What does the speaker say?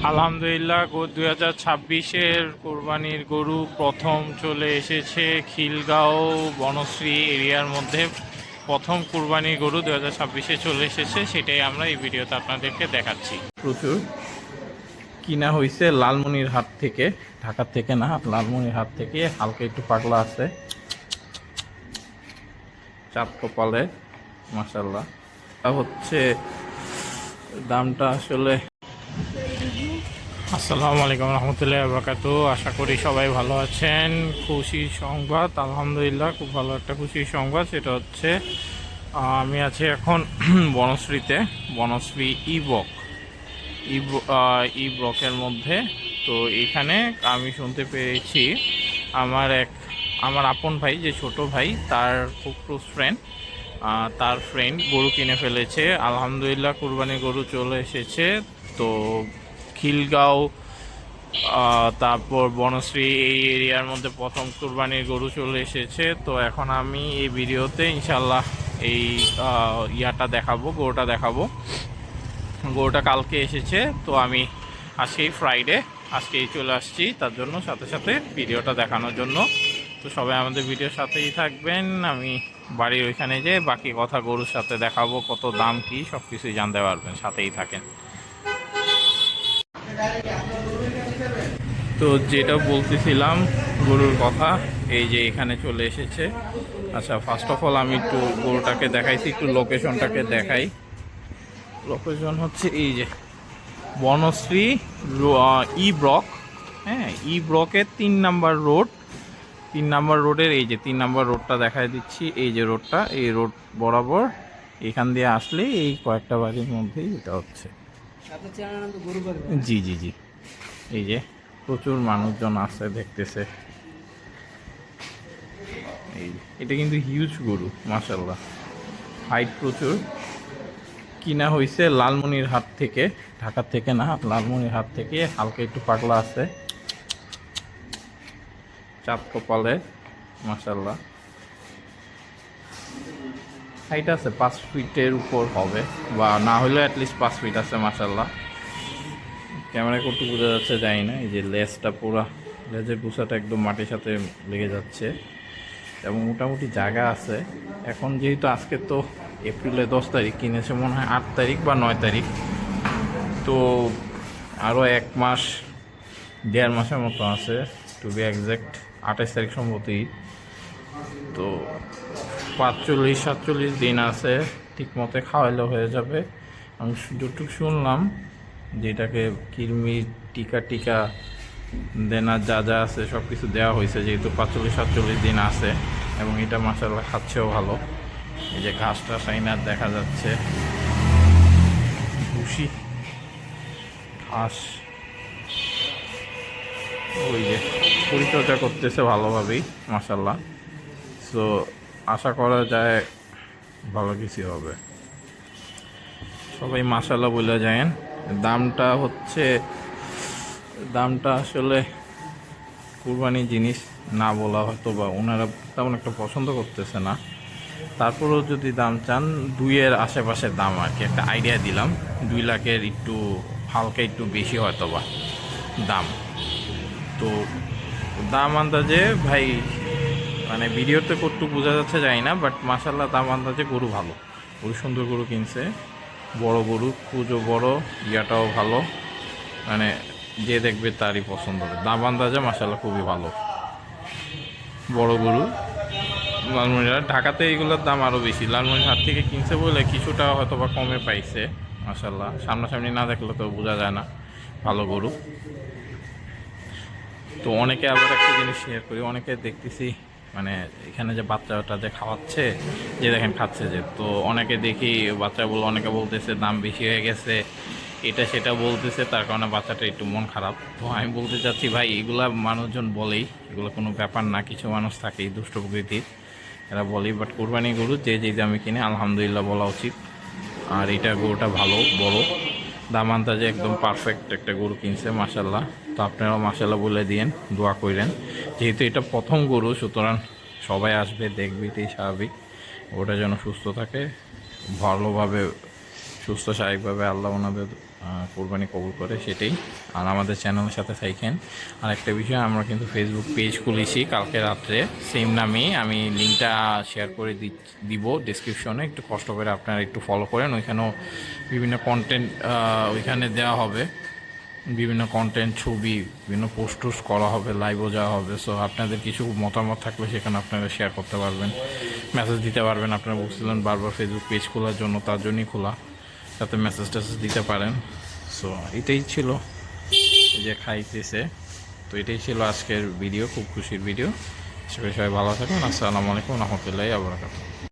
আলহামদুলিল্লাহ 2026-এর কোরবানির গরু প্রথম চলে এসেছে খিলগাঁও বনশ্রী এরিয়ার মধ্যে। প্রথম কোরবানির গরু 2026-এ চলে এসেছে, সেটাই আমরা এই ভিডিওতে আপনাদেরকে দেখাচ্ছি। প্রচুর কিনা হয়েছে লালমনির হাট থেকে, ঢাকা থেকে না, লালমনির হাট থেকে। হালকা একটু পাগলা আছে, চাঁদ কপালে মাশাল্লাহ। হচ্ছে দামটা আসলে আসসালামু আলাইকুম রহমতুল্লাহি ওয়া বারাকাতুহু। আশা করি সবাই ভালো আছেন। খুশি সংবাদ, আলহামদুলিল্লাহ খুব ভালো একটা খুশির সংবাদ। সেটা হচ্ছে আমি আছি এখন বনশ্রীতে, বনশ্রী ই ব্লকের মধ্যে। তো এখানে আমি শুনতে পেরেছি আমার আপন ভাই, যে ছোট ভাই, তার খুব ক্লোজ ফ্রেন্ড, তার ফ্রেন্ড গরু কিনে ফেলেছে। আলহামদুলিল্লাহ কুরবানির গরু চলে এসেছে। তো খিলগাঁও, তারপর বনশ্রী এই এরিয়ার মধ্যে প্রথম কুরবানির গরু চলে এসেছে। তো এখন আমি এই ভিডিওতে ইনশাল্লাহ এই গরুটা দেখাবো। গরুটা কালকে এসেছে, তো আমি আজকেই ফ্রাইডে, আজকেই চলে আসছি তার জন্য, সাথে সাথে ভিডিওটা দেখানোর জন্য। তো সবাই আমাদের ভিডিওর সাথেই থাকবেন। আমি বাড়ির ওইখানে যে বাকি কথা গরুর সাথে দেখাবো, কত দাম কি সব কিছুই জানতে পারবেন, সাথেই থাকেন। তো যেটা বলতেছিলাম গরুর কথা, এই যে এখানে চলে এসেছে। আচ্ছা, ফার্স্ট অফ অল আমি একটু গরুটাকে দেখাইছি, একটু লোকেশনটাকে দেখাই। লোকেশন হচ্ছে এই যে বনশ্রী ই ব্লক, হ্যাঁ, ই ব্লকের 3 নাম্বার রোড। 3 নাম্বার রোডের এই যে 3 নাম্বার রোডটা দেখাই দিচ্ছি। এই যে রোডটা, এই রোড বরাবর এখান দিয়ে আসলে এই কয়েকটা বাড়ির মধ্যেই এটা হচ্ছে। জি জি জি, এই যে প্রচুর মানুষজন আছে দেখতেছে। এই এটা কিন্তু হিউজ গরু মাশাল্লাহ, হাইট প্রচুর। কিনা হয়েছে লালমনির হাট থেকে, ঢাকা থেকে না, লালমনির হাট থেকে। হালকা একটু পাগলা আছে, চাঁদ কপালে মাশাল্লাহ। হাইট আছে 5 ফিটের উপর হবে, বা না হলেও অ্যাটলিস্ট 5 ফিট আছে মাশাল্লাহ। ক্যামেরা করতে বোঝা যাচ্ছে জানি না, এই যে লেজটা পুরা, লেজের গুছাটা একদম মাটির সাথে লেগে যাচ্ছে, এবং মোটামুটি জায়গা আছে। এখন যেহেতু আজকে তো এপ্রিলের 10 তারিখ, কিনেছে মনে হয় 8 তারিখ বা 9 তারিখ, তো আরও 1 মাস 1.5 মাসের মতো আছে, টু বি এক্সাক্ট 28 তারিখ সম্ভবতই। তো 45-47 দিন আছে, ঠিক মতো খাওয়াইলে হয়ে যাবে। আমি যতটুকু শুনলাম, যেটাকে কৃমি টিকা দেনার যা যা আছে সব কিছু দেওয়া হয়েছে, যেহেতু 45-47 দিন আছে। এবং এটা মাশাআল্লাহ খাচ্ছেও ভালো। এই যে ঘাসটা সাইনার দেখা যাচ্ছে, ভুসি ঘাস, ওই যে পরিচর্যা করতেছে ভালোভাবেই মাশাআল্লাহ। সো আশা করা যায় ভালো কিছু হবে। সবাই মাশাআল্লাহ বলে যায়। দামটা আসলে কুরবানি জিনিস না বলা হয়তো বা ওনারা তেমন একটা পছন্দ করতেছে না। তারপরেও যদি দাম চান, 2-এর আশেপাশের দাম আর কি, একটা আইডিয়া দিলাম। 2 লাখের একটু হালকা একটু বেশি হয়তো বা দাম। তো দাম আন্দাজে ভাই, মানে ভিডিওতে কতটুকু বোঝা যাচ্ছে জানি না, বাট মাশাআল্লাহ দাম আন্দাজে গরু ভালো, গরু সুন্দর গরু কিনছে। বড় গরু, কুজো বড়, ইয়াটাও ভালো, মানে যে দেখবে তারই পছন্দ হবে। দাম আন্দাজে মাশাআল্লাহ খুবই ভালো বড় গরু। লালমনিরহাট, ঢাকাতে এইগুলোর দাম আরও বেশি। লালমনিরহাট থেকে কিনছে বলে কিছুটা হয়তো বা কমে পাইছে মাশাআল্লাহ। সামনাসামনি না দেখলে তো বোঝা যায় না ভালো গরু। তো অনেকে আবার একটা জিনিস শেয়ার করি, অনেকে দেখতেছি মানে এখানে যে বাচ্চাটা যে খাওয়াচ্ছে, যে দেখেন খাচ্ছে যে, তো অনেকে দেখি বাচ্চাগুলো, অনেকে বলতেছে দাম বেশি হয়ে গেছে, এটা সেটা বলতেছে, তার কারণে বাচ্চাটা একটু মন খারাপ। তো আমি বলতে চাচ্ছি ভাই, এগুলা মানুষজন বলেই, এগুলো কোনো ব্যাপার না। কিছু মানুষ থাকে এই দুষ্ট প্রকৃতির, এরা বলেই। বাট কোরবানি গরু যে যেই দামে কিনে আলহামদুলিল্লাহ বলা উচিত। আর এটা গরুটা ভালো, বড়, দাম আন্দাজে একদম পারফেক্ট একটা গরু কিনছে মাশাআল্লাহ। তো আপনারাও মাশাআল্লাহ বলে দিয়েন, দোয়া করেন। যেহেতু এটা প্রথম গরু, সুতরাং সবাই আসবে, দেখবে, এটাই স্বাভাবিক। ওটা যেন সুস্থ থাকে ভালোভাবে, সুস্থ স্বাভাবিকভাবে, আল্লাহ ওনাদের কোরবানি কবুল করে সেটাই। আর আমাদের চ্যানেলের সাথে থাকেন। আর একটা বিষয়, আমরা কিন্তু ফেসবুক পেজ খুলেছি কালকে রাত্রে, সেম নামেই। আমি লিঙ্কটা শেয়ার করে দিব ডিসক্রিপশনে, একটু কষ্ট করে আপনারা একটু ফলো করেন। ওইখানেও বিভিন্ন কন্টেন্ট ওইখানে দেওয়া হবে, বিভিন্ন কন্টেন্ট, ছবি, বিভিন্ন পোস্ট টোস্ট করা হবে, লাইভও যাওয়া হবে। সো আপনাদের কিছু মতামত থাকলে সেখানে আপনারা শেয়ার করতে পারবেন, মেসেজ দিতে পারবেন। আপনারা বলছিলেন বারবার ফেসবুক পেজ খোলার জন্য, তার জন্যই খোলা, যাতে মেসেজ টেসেজ দিতে পারেন। সো এটাই ছিল, এই যে খাইতেছে। তো এটাই ছিল আজকের ভিডিও, খুব খুশির ভিডিও। আশা করি সবাই ভালো থাকবেন। আসসালামু আলাইকুম রহমতুল্লাহি ওয়া বারাকাতুহু।